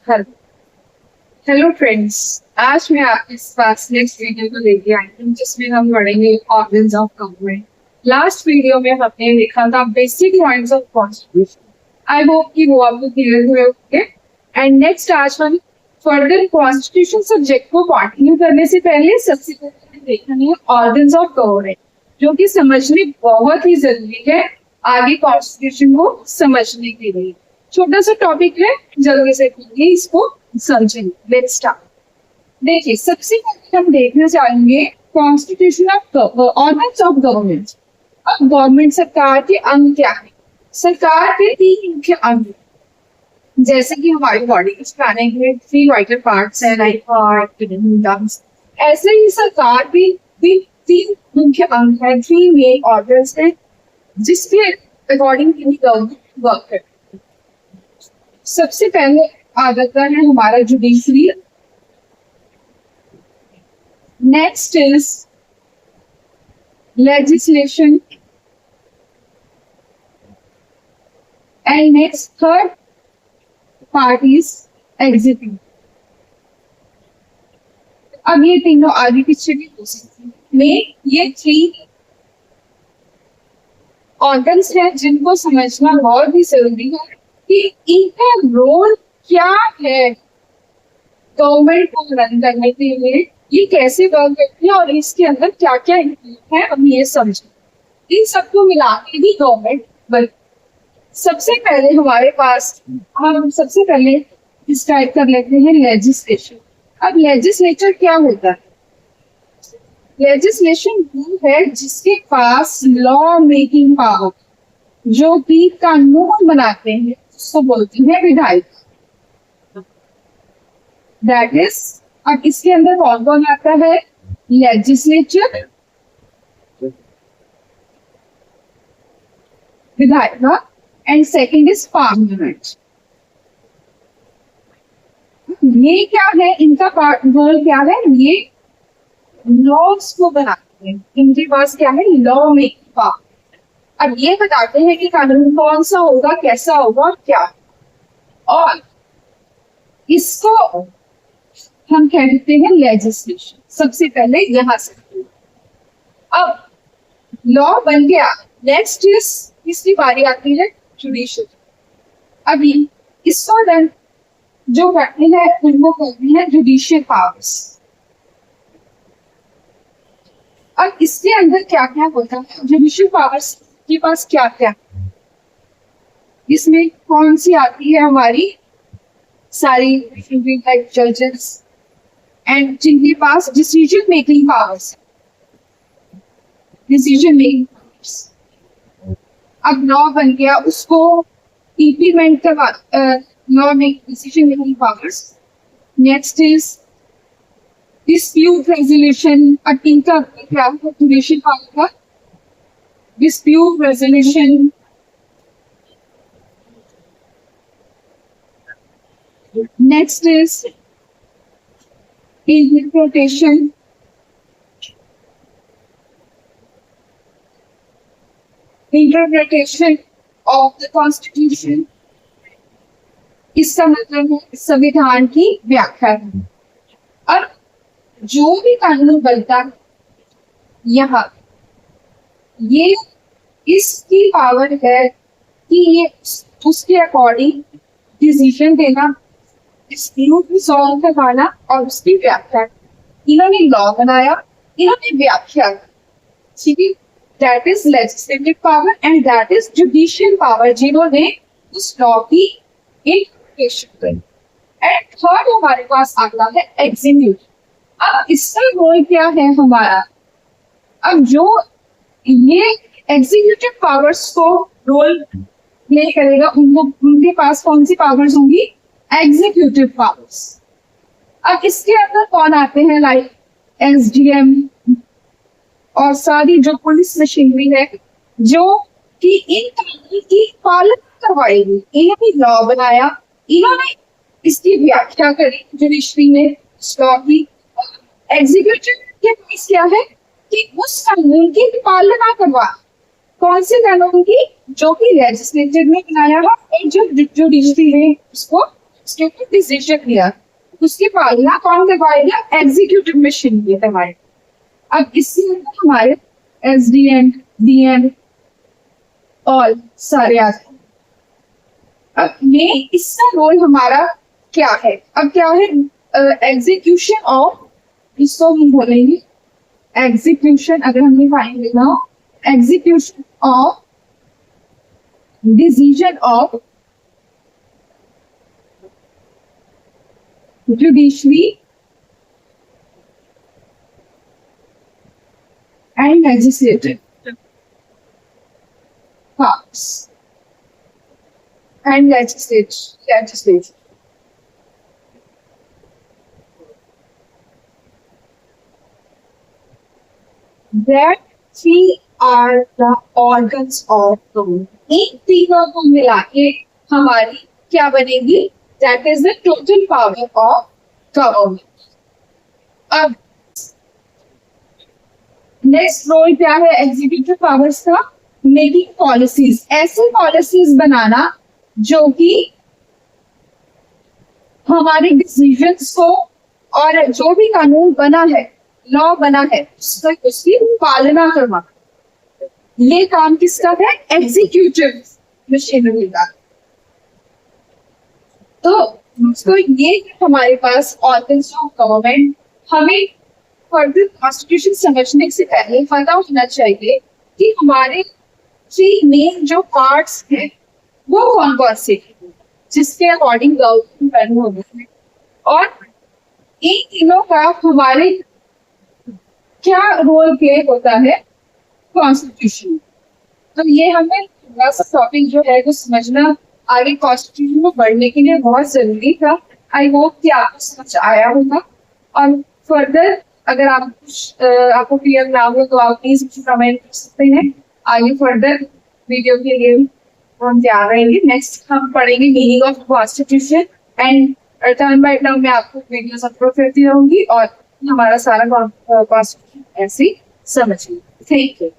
Hello hello friends. आज मैं आपके पास नेक्स्ट वीडियो को लेके आई हूँ जिसमें हम पढ़ेंगे organs of government. Last video में हमने देखा था basic points of constitution. I hope कि वो आपको क्लियर हुए होंगे। एंड नेक्स्ट आज हम फर्दर कॉन्स्टिट्यूशन सब्जेक्ट को कंटिन्यू करने से पहले सबसे पहले देखना है ऑर्गन्स ऑफ गवर्नमेंट, जो कि समझने बहुत ही जरूरी है आगे कॉन्स्टिट्यूशन को समझने के लिए। छोटा सा टॉपिक है, जल्दी से इसको समझेंगे। Let's start. देखिए, सबसे पहले हम देखना चाहेंगे constitution of organs of government. अब गवर्नमेंट सरकार के अंग क्या है? सरकार के तीन मुख्य अंग, जैसे कि हमारी बॉडी के प्लानिंग में थ्री वाइटल पार्ट्स है, लाइक हार्ट, किडनी, लंग्स। ऐसे ही सरकार भी तीन मुख्य अंग है, थ्री मेन ऑर्गन्स है, जिसके अकॉर्डिंग गवर्नमेंट वर्क करती है। सबसे पहले आ जाता है हमारा judiciary. Next is legislation and next third part is executive. अब ये तीनों आगे पीछे भी हो सकते हैं, में ये थ्री ऑर्गन्स हैं जिनको समझना बहुत ही जरूरी है कि इनका रोल क्या है गवर्नमेंट को रन करने के लिए, ये कैसे वर्क करती है और इसके अंदर क्या क्या इंक्लूड है, हम ये समझें। इन सबको मिला के भी गवर्नमेंट बन। सबसे पहले हमारे पास हम सबसे पहले स्टार्ट कर लेते हैं लेजिस्लेशन। अब लेजिस्लेचर क्या होता है? लेजिस्लेशन वो है जिसके पास लॉ मेकिंग पावर, जो भी कानून बनाते हैं उसको बोलते हैं विधायक। दैट इज, अब इसके अंदर कौन कौन आता है? लेजिस्लेचर, विधायक, एंड सेकंड इज पार्लियामेंट। ये क्या है? इनका रोल क्या है? ये लॉज को बनाते हैं, इनके पास क्या है? Law making power. अब ये बताते हैं कि कानून कौन सा होगा, कैसा होगा और क्या, और इसको हम कहते हैं लेजिस्लेशन। सबसे पहले यहां से अब लॉ बन गया। नेक्स्ट इज, इसकी बारी आती है जुडिशरी। अभी इसको रन जो करते हैं उनको कहते हैं जुडिशियल पावर्स। अब इसके अंदर क्या क्या होता है? जुडिशियल पावर्स के पास क्या क्या, इसमें कौन सी आती है? हमारी सारी लाइक जजेस एंड जिनके पास decision making powers, decision making powers. अब लॉ बन गया, उसको इम्प्लीमेंट करवा, law make decision making powers. Next is dispute resolution. अब इनका क्या है? जुडिशियल पावर का dispute resolution. Next is interpretation. Interpretation of the constitution, इसका मतलब है संविधान की व्याख्या। अब जो भी कानून बनता है यहाँ, ये इसकी पावर है कि ये उसके अकॉर्डिंग डिसीजन देना, डिस्प्यूट रिजॉल्व करवाना और उसकी व्याख्या। इन्होंने लॉ बनाया, इन्होंने व्याख्या, ठीक है। That is legislative power and that is judicial power, जिन्होंने उस लॉ की इंटरप्रिटेशन करी। एंड थर्ड हमारे पास आता है एग्जीक्यूटिव। अब इसका रोल क्या है हमारा? अब जो ये एग्जीक्यूटिव पावर्स को रोल प्ले करेगा, उनके पास कौन सी पावर्स होंगी? Executive powers. अब इसके अंदर कौन आते हैं? लाइक एसडीएम और सारी जो पुलिस मशीनरी है, जो कि इन कानून की पालना करवाएगी। इन्होंने लॉ बनाया, इन्होंने इसकी व्याख्या करी जुडिशरी में इस लॉ की। एग्जीक्यूटिव के पास क्या है कि उस कानून की पालना करवा। कौन से कानून की? जो कि लेजिस्लेचर ने बनाया है और जो जुडिशरी ने उसको उसके ऊपर डिसीजन लिया, उसकी पालना कौन करवाएगा? एग्जीक्यूटिव मशीनरी हमारे। अब इसके अंदर हमारे एसडीएम, डीएम ऑल सारे आ जाए। अब ये इसका रोल हमारा क्या है? अब क्या है? एग्जीक्यूशन ऑफ, इसको हम बोलेंगे एग्जीक्यूशन, अगर हमने फाइन लेना हो, execution of decision of judiciary and legislative powers and legislature. That three are the organs of government. इन तीनों को मिला के हमारी क्या बनेगी? That is the total power of government. अब नेक्स्ट रोल क्या है एग्जीक्यूटिव पावर्स का? मेकिंग पॉलिसीज, ऐसी पॉलिसीज बनाना जो कि हमारे डिसीजंस को और जो भी कानून बना है, लॉ बना है, उसकी पालना करना। ये काम किसका है? एग्जीक्यूटिव मशीनरी का। तो ये हमारे पास ऑर्गन्स ऑफ गवर्नमेंट। हमें फर्दर कॉन्स्टिट्यूशन समझने से पहले पता होना चाहिए कि हमारे थ्री मेन जो पार्ट्स हैं वो कौन कौन से हैं, जिसके अकॉर्डिंग गवर्नमेंट रन होती है, और इन तीनों का हमारे क्या रोल प्ले होता है कॉन्स्टिट्यूशन। तो ये हमें टॉपिक जो है वो समझना आगे कॉन्स्टिट्यूशन में बढ़ने के लिए बहुत जरूरी था। आई होप कि आपको समझ आया होगा, और फर्दर अगर आप कुछ आपको क्लियर ना हो तो आप प्लीज मुझे कमेंट कर सकते हैं। आगे फर्दर वीडियो के लिए हम तैयार रहेंगे। नेक्स्ट हम पढ़ेंगे meaning of constitution and term by term में आपको वीडियोस अपलोड करती रहूंगी और हमारा सारा कॉन्स्टिट्यूशन ऐसे समझिए। Thank you.